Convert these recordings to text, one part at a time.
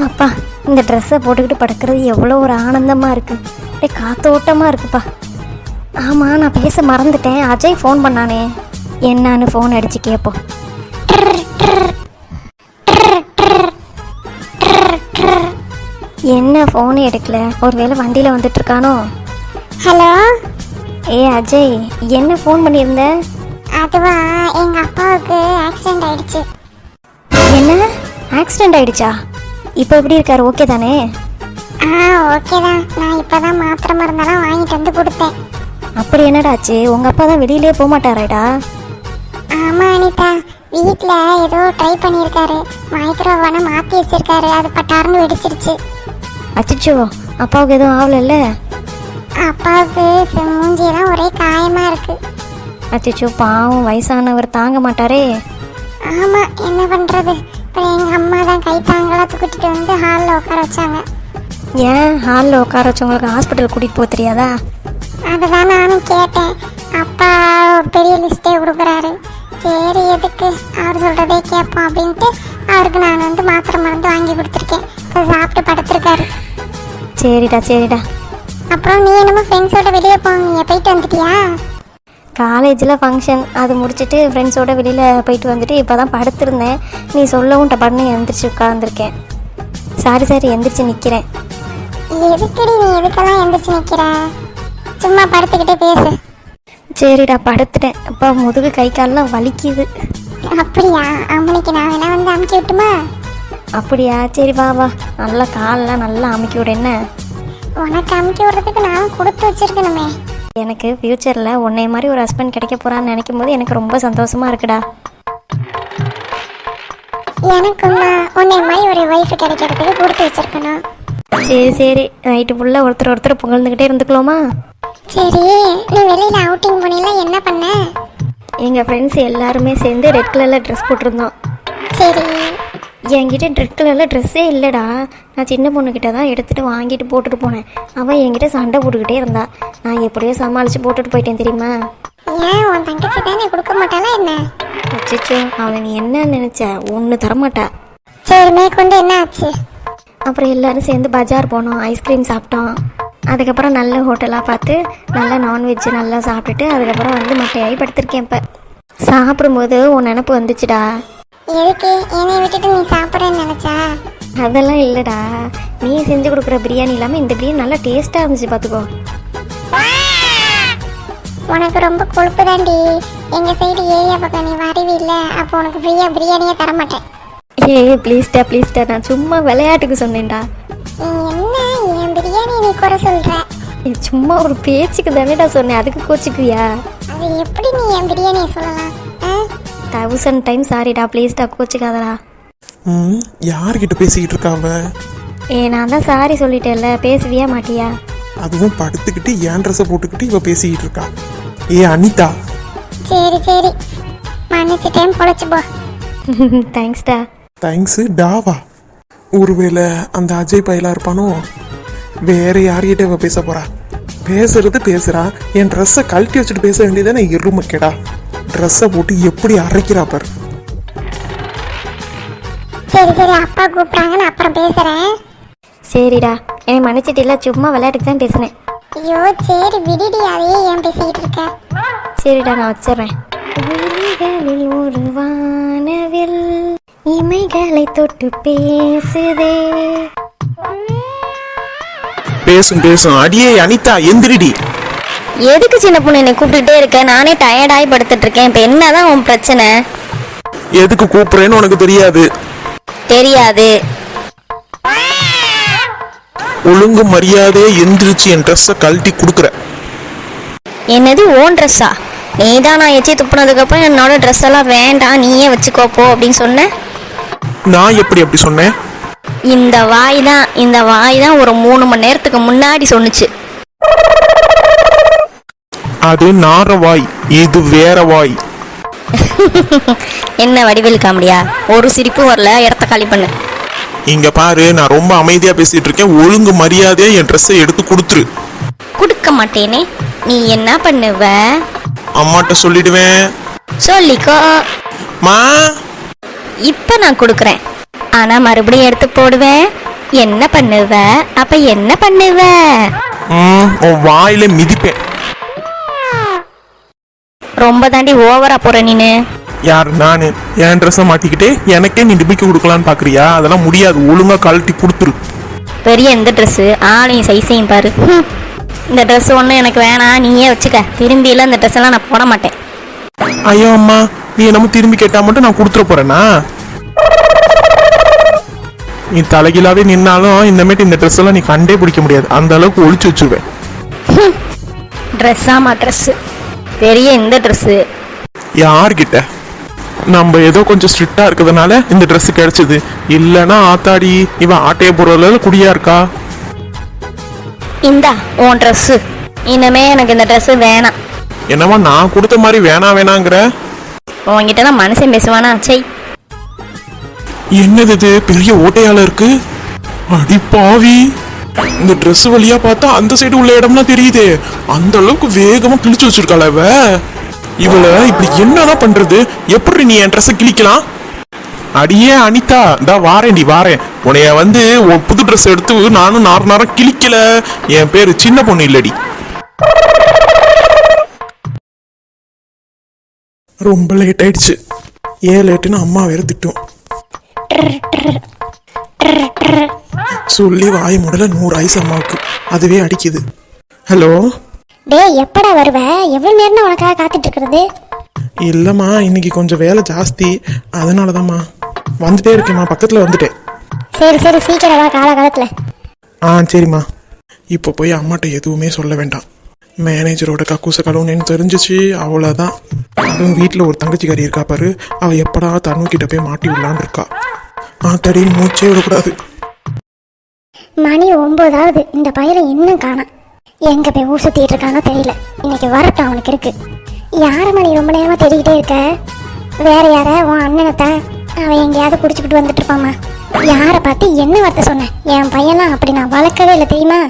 அப்பா, இந்த ட்ரெஸ்ஸை போட்டுக்கிட்டு படுக்கிறது எவ்வளோ ஒரு ஆனந்தமாக இருக்குது. அப்படியே காத்தோட்டமாக இருக்குப்பா. ஆமாம், நான் பேச மறந்துட்டேன். அஜய் ஃபோன் பண்ணானே, என்னான்னு ஃபோன் அடித்து கேட்போம். என்ன ஃபோனு எடுக்கல? ஒருவேளை வண்டியில் வந்துட்டுருக்கானோ? ஹலோ. அஜய், என்ன ஃபோன் பண்ணியிருந்த? அதுவா, எங்கள் அப்பாவுக்கு ஆக்சிடெண்ட் ஆயிடுச்சு. என்ன ஆக்சிடெண்ட் ஆயிடுச்சா? இப்போ எப்படி இருக்காரு? ஓகே தானே? ஓகே தான். நான் இப்போ தான் மாத்திரை மருந்தெல்லாம் வாங்கிட்டு வந்து கொடுத்தேன். அப்படி என்னடாச்சு? உங்கள் அப்பா தான் வெளியிலே போக மாட்டாராடா? ஆமாம் அனிதா, வீட்டில் ஏதோ ட்ரை பண்ணியிருக்காரு. மைக்ரோவனை மாற்றி வச்சிருக்காரு. அது பட்டாருன்னு வெடிச்சிருச்சு. அச்சிச்சோ, அப்பாவுக்கு எதுவும் ஆகலைல்ல? அப்பாவுக்கு மூஞ்சியெல்லாம் ஒரே காயமாக இருக்கு. அச்சிச்சோ, பாவம், வயசானவர் தாங்க மாட்டாரே. ஆமாம், என்ன பண்ணுறது. இப்போ எங்கள் அம்மா தான் கை தாங்களாக தூக்கிட்டு வந்து ஹாலில் உட்கார வச்சாங்க. ஏன் ஹாலில் உட்கார வச்சவங்களுக்கு ஹாஸ்பிட்டல் கூட்டிகிட்டு போக தெரியாதா? அதை தான் நானும் கேட்டேன். அப்பா பெரிய லிஸ்ட்டே கொடுக்குறாரு. சரி, எதுக்கு அவர் சொல்கிறதே கேட்போம் அப்படின்ட்டு அவருக்கு நான் வந்து மாத்திரை மருந்து வாங்கி கொடுத்துருக்கேன். அதை சாப்பிட்டு படுத்துருக்காரு. சரிடா. அப்புறம் நீ என்னமோ ஃப்ரெண்ட்ஸோட வெளியே போவீங்க, போயிட்டு வந்துட்டியா? காலேஜில் ஃபங்க்ஷன், அது முடிச்சுட்டு ஃப்ரெண்ட்ஸோடு வெளியில் போயிட்டு வந்துட்டு இப்போ தான் படுத்திருந்தேன். நீ சொல்லவும் டப்பான்னு எந்திரிச்சு உட்காந்துருக்கேன். சாரி எந்திரிச்சு நிற்கிறேன். எதுக்கடி நீ எதுக்கெல்லாம் எந்திரிச்சு நிற்கிற? சும்மா படுத்துக்கிட்டே பேசு. சரிடா, படுத்துட்டேன். அப்போ முதுகு கை காலெலாம் வலிக்குது. அப்படியா? அம்மனிக்கு நான் வேணா வந்து அமுக்கி விட்டுமா? அப்படியா? சரி வா, நல்லா காலெலாம் நல்லா அமுக்கி விடு. என்ன உனக்கு அமுக்கி விடுறதுக்கு நான் கொடுத்து வச்சிருக்கணுமே. எனக்கு ஃப்யூச்சரில் உன்னை மாதிரி ஒரு ஹஸ்பண்ட் கிடைக்க போகிறான்னு நினைக்கும் போது எனக்கு ரொம்ப சந்தோஷமாக இருக்குடா. எனக்கும் தான் உன்னை மாதிரி ஒரு ஒய்ஃப் கிடைக்கிறதுக்கு கொடுத்து வச்சிருக்கணும். சரி, நைட்டு ஃபுல்லாக ஒருத்தர் புகழ்ந்துக்கிட்டே இருந்துக்கலாமா? சரி, நீ வெளியில் அவுட்டிங் போனீங்களா? என்ன பண்ண? எங்கள் ஃப்ரெண்ட்ஸ் எல்லாருமே சேர்ந்து ரெட் கலரில் ட்ரெஸ் போட்டிருந்தோம். சரி. என்கிட்ட ரெட் கலரில் ட்ரெஸ்ஸே இல்லைடா. நான் சின்ன பொண்ணுக்கிட்ட தான் எடுத்துகிட்டு வாங்கிட்டு போட்டுட்டு போனேன். அவன் என்கிட்ட சண்டை போட்டுக்கிட்டே இருந்தா. நான் எப்படியோ சமாளித்து போட்டுட்டு போயிட்டேன் தெரியுமா? ஏன், உன் தங்கச்சி தானே கொடுக்க மாட்டாளா என்ன? அச்சோ, அவன் நீ என்ன நினச்ச? ஒன்று தரமாட்டா. சரி, மேற்கொண்டு என்ன ஆச்சு? அப்புறம் எல்லோரும் சேர்ந்து பஜார் போனோம், ஐஸ்கிரீம் சாப்பிட்டோம். அதுக்கப்புறம் நல்ல ஹோட்டலாக பார்த்து நல்லா நான்வெஜ்ஜு நல்லா சாப்பிட்டுட்டு அதுக்கப்புறம் வந்து மட்டையாகி படுத்திருக்கேன். இப்போ சாப்பிடும்போது உன் நினப்பு வந்துச்சுடா. எதுக்கு என்னை விட்டுட்டு நீ சாப்பிட்றேன்னு நினச்சா? அதெல்லாம் இல்லைடா, நீ செஞ்சு கொடுக்குற பிரியாணி இல்லாமல் இந்த பிரியாணி நல்லா டேஸ்ட்டாக இருந்துச்சு. பார்த்துக்கோ. உனக்கு ரொம்ப கொழுப்பு தாண்டி. எங்கள் சைடு ஏரியா பக்கம் நீ வரவே இல்லை. அப்போ உனக்கு ஃப்ரீயாக பிரியாணியே தரமாட்டேன். ப்ளீஸ்டா, நான் சும்மா விளையாட்டுக்கு சொன்னேன்டா. என்ன என் பிரியாணி நீ குறை சொல்கிற? சும்மா ஒரு பேச்சுக்கு தானேடா சொன்னேன், அதுக்கு கோச்சிக்குவியா? அது எப்படி நீ என் பிரியாணியை சொல்லலாம்? 1000 டைம் சாரிடா, ப்ளீஸ்டா, கோச்சிக்காதடா. யார்கிட்ட பேசிக்கிட்டு இருக்காவ? நான் தான் சாரி சொல்லிட்டேன்ல, பேசுவியா மாட்டியா? அதுவும் படுத்துக்கிட்டு ஏன் ட்ரெஸ்ஸை போட்டுக்கிட்டு இவ பேசிக்கிட்டு இருக்கா. அனிதா. சரி, மன்னிச்சிட்டேன், பொழைச்சு போ. தேங்க்ஸ்டா. தேங்க்ஸு டாவா? ஒருவேளை அந்த அஜய் பையலா இருப்பானோ? வேற யார்கிட்ட இவ பேச போறா? பேசுறா. என் ட்ரெஸ்ஸை கழட்டி வச்சுட்டு பேச வேண்டியதானே எருமக்கேடா. ட்ரெஸ்ஸை போட்டு எப்படி அரைக்கிறா பாரு. சரி, அப்பா கூப்பிட்றாங்க, நான் அப்புறம் பேசுறேன். சரிடா, என்னை மன்னிச்சிட்டில்ல, சும்மா விளையாட்டுக்கு தான் பேசினேன். ஐயோ சரி, விடுடி, அதையே ஏன் பேசிக்கிட்டு இருக்க? சரிடா, நான் வச்சிடுறேன். ஒரு வானவில் இமைகளை தொட்டு பேசுதே. பேசும். அடியே அனிதா, எந்திரிடி. எதுக்கு சின்ன பொண்ணு என்னை கூப்பிட்டுட்டே இருக்க? நானே டயர்டாகி படுத்துட்டு இருக்கேன். இப்போ என்னதான் உன் பிரச்சனை? எதுக்கு கூப்பிடுறேன்னு உனக்கு தெரியாது? ஒழுங்கு மரியாதையே எந்திரிச்சு என் ட்ரெஸ்ஸை கழட்டி கொடுக்குற. என்னது ஓன் ட்ரெஸ்ஸா? நீ தான் நான் எச்சி துப்புனதுக்கப்புறம் என்னோட ட்ரெஸ் எல்லாம் வேண்டாம், நீயே வச்சுக்கோப்போ அப்படின்னு சொன்னேன். நான் எப்படி அப்படி சொன்னேன்? இந்த வாய் தான் ஒரு 3 மணி நேரத்துக்கு முன்னாடி சொன்னுச்சு. அது நார வாய், இது வேற வாய். என்ன வடிவேல் காமெடியா? ஒரு சிரிப்பு வரல, இடத்த காலி பண்ணு. இங்க பாரு, நான் ரொம்ப அமைதியா பேசிட்டு இருக்கேன். ஒழுங்கு மரியாதையா என் ட்ரெஸ்ஸை எடுத்து கொடுத்துரு. கொடுக்க மாட்டேனே. நீ என்ன பண்ணுவ? அம்மாட்ட சொல்லிடுவேன். சொல்லிக்கோ. மா, இப்ப நான் கொடுக்குறேன், ஆனா மறுபடியும் எடுத்து போடுவேன். என்ன பண்ணுவ? அப்ப என்ன பண்ணுவ? உன் வாயில மிதிப்பேன். ரொம்ப தாண்டி ஓவரா போற நீனு. யார்? நானு என் ட்ரெஸ்ஸை மாத்திக்கிட்டே எனக்கே நீ டிபிக்கு கொடுக்கலான்னு பாக்குறியா? அதெல்லாம் முடியாது. ஒழுங்கா கழட்டி கொடுத்துரு. பெரிய இந்த ட்ரெஸ்ஸு ஆளையும் சைஸையும் பாரு. இந்த ட்ரெஸ் ஒன்றும் எனக்கு வேணாம், நீயே வச்சுக்க. திரும்பியெல்லாம் இந்த ட்ரெஸ் எல்லாம் நான் போட மாட்டேன். ஐயோ அம்மா, நீ என்னமோ திரும்பி கேட்டா மட்டும் நான் கொடுத்துட போறேனா? நீ தலைகீழாவே நின்னாலும் இந்தமேட்டு இந்த ட்ரெஸ் எல்லாம் நீ கண்டே பிடிக்க முடியாது. அந்த அளவுக்கு ஒளிச்சு வச்சுருவேன். ட்ரெஸ்ஸாமா ட்ரெஸ்ஸு, பெரிய இந்த ட்ரெஸ்ஸு. யார்கிட்ட? நம்ம ஏதோ கொஞ்சம் ஸ்ட்ரிக்டா இருக்கிறதுனால இந்த ட்ரெஸ் கிடைச்சது. இல்லைன்னா ஆத்தாடி இவன் ஆட்டைய போறதுல குடியா இருக்கா. இந்தா உன் ட்ரெஸ்ஸு. இனிமே எனக்கு இந்த ட்ரெஸ்ஸு வேணாம். என்னமா நான் கொடுத்த மாதிரி வேணாங்கிற? உன்கிட்ட நான் மனுஷன் பேசுவானா? சை. என்னது இது பெரிய ஓட்டையால இருக்கு? அடி பாவி, இந்த Dress வழியா பார்த்தா அந்த சைடு உள்ள இடம்லாம் தெரியுது. அந்த அளவுக்கு வேகமா கிழிச்சு வச்சிருக்காள இவள இப்படி என்னதான் பண்றது? எப்படி நீ என் ட்ரெஸ்ஸை கிழிக்கலாம்? அடியே அனிதா, இந்த வாரேன்டி வாரேன். உனைய வந்து புது ட்ரெஸ் எடுத்து நானும் நேரம் கிழிக்கல. என் பேரு சின்ன பொண்ணு இல்லடி. ரொம்ப லேட் ஆயிடுச்சு. ஏன் லேட்டுன்னு அம்மா வேற திட்டும். சொல்லி வாய் முடல 100 ஐஸ் அம்மாவுக்கு. அதுவே அடிக்குது. ஹலோ டேய், எப்படா வருவ? எவ்வளவு நேரம் உனக்காக காத்துட்டு இருக்கிறது? இல்லம்மா, இன்னைக்கு கொஞ்சம் வேலை ஜாஸ்தி, அதனாலதாம்மா. வந்துட்டே இருக்கேம்மா, பக்கத்துல வந்துட்டேன். சரி சரி, சீக்கிரம் வா. காலகாலத்துல. சரிம்மா. இப்போ போய் அம்மாட்ட எதுவுமே சொல்ல வேண்டாம். மேனேஜரோட கக்கூச கலவுன்னு தெரிஞ்சிச்சு, அவ்வளோதான். அதுவும் வீட்டில் ஒரு தங்கச்சிக்காரி இருக்கா பாரு, அவள் எப்படா தன்னுக்கிட்ட போய் மாட்டி விடலான்னு இருக்கா. தடி மூச்சே விடக்கூடாது. மணி 9 இந்த பையனை இன்னும் காணோம். எங்க போய் ஊர் சுத்திட்டு இருக்கானோ தெரியல. இன்னைக்கு வரட்டும், அவனுக்கு இருக்கு. யார மணி ரொம்ப நேரமா தேடிக்கிட்டே இருக்க? வேற யார? உன் அண்ணனத்தான். அவன் எங்கேயாவது குடிச்சுக்கிட்டு வந்துட்டு இருப்பாமா. யார பார்த்து என்ன வார்த்தை சொன்னேன்? என் பையன்லாம் அப்படி நான் வளர்க்கவே இல்லை தெரியுமா?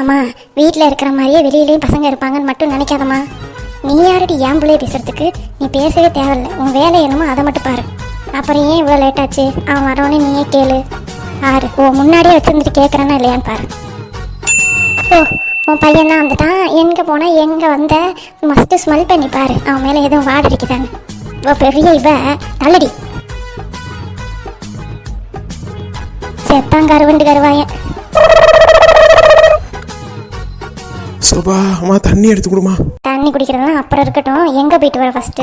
ஆமா, வீட்டில் இருக்கிற மாதிரியே வெளியிலேயும் பசங்க இருப்பாங்கன்னு மட்டும் நினைக்காதம்மா. நீ யாரடி என் பிள்ளைய பேசுறதுக்கு? நீ பேசவே தேவையில்லை. உன் வேலை என்னமோ அதை மட்டும் பாரு. அப்புறம் ஏன் இவ்வளோ லேட் ஆச்சு? அவன் வரவனே நீயே கேளு. பாரு, முன்னாடியே வச்சிருந்துட்டு கேட்குறானா இல்லையான்னு பாரு. ஓ, உன் பையன் தான் வந்துட்டான். எங்கே போனா எங்கே வந்த? மஸ்ட்டு ஸ்மெல் பண்ணி பாரு, அவன் மேலே எதுவும் வாடை அடிக்குதான்னு. பெரிய தள்ளடி செத்தான் கருவண்டு கருவாயன். சோபா, அம்மா தண்ணி எடுத்து கொடுமா. தண்ணி குடிக்கிறதுலாம் அப்புறம் இருக்கட்டும். எங்கே போயிட்டு வர ஃபர்ஸ்ட்?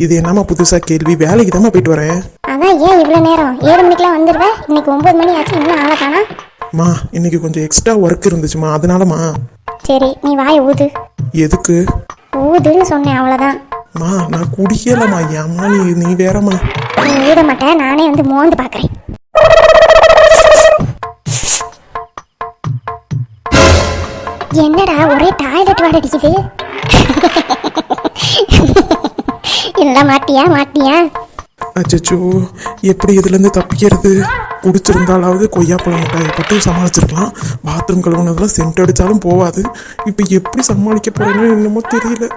இது என்னம்மா புதுசா கேள்வி? வேலைக்கு தாம்மா போயிட்டு வரேன். அதான் ஏன் இவ்வளோ நேரம்? 7 மணிக்கெலாம் வந்துடுவேன். இன்னைக்கு 9 மணி ஆச்சு, இன்னும் ஆளை காணா. மா, இன்னைக்கு கொஞ்சம் எக்ஸ்ட்ரா ஒர்க் இருந்துச்சுமா, அதனாலமா. சரி, நீ வாய் ஊது. எதுக்கு ஊதுன்னு சொன்னேன், அவ்வளோதான். மா, நான் குடிக்கலம்மா. ஏம்மா நீ வேறம்மா. நீ ஊத மாட்டேன், நானே வந்து மோந்து பார்க்குறேன். என்னடா ஒரே டாய்லெட் வாட அடிக்குது? இல்லை, மாட்டியா? அச்சோ, எப்படி இதுல இருந்து தப்பிக்கிறது? குடிச்சிருந்தாலாவது கொய்யாப்பழம் மிட்டாயை போட்டு சமாளிச்சிருக்கலாம். பாத்ரூம் கழுவுனதுலாம் சென்ட் அடிச்சாலும் போவாது. இப்ப எப்படி சமாளிக்க போறேன்னு என்னமோ தெரியல.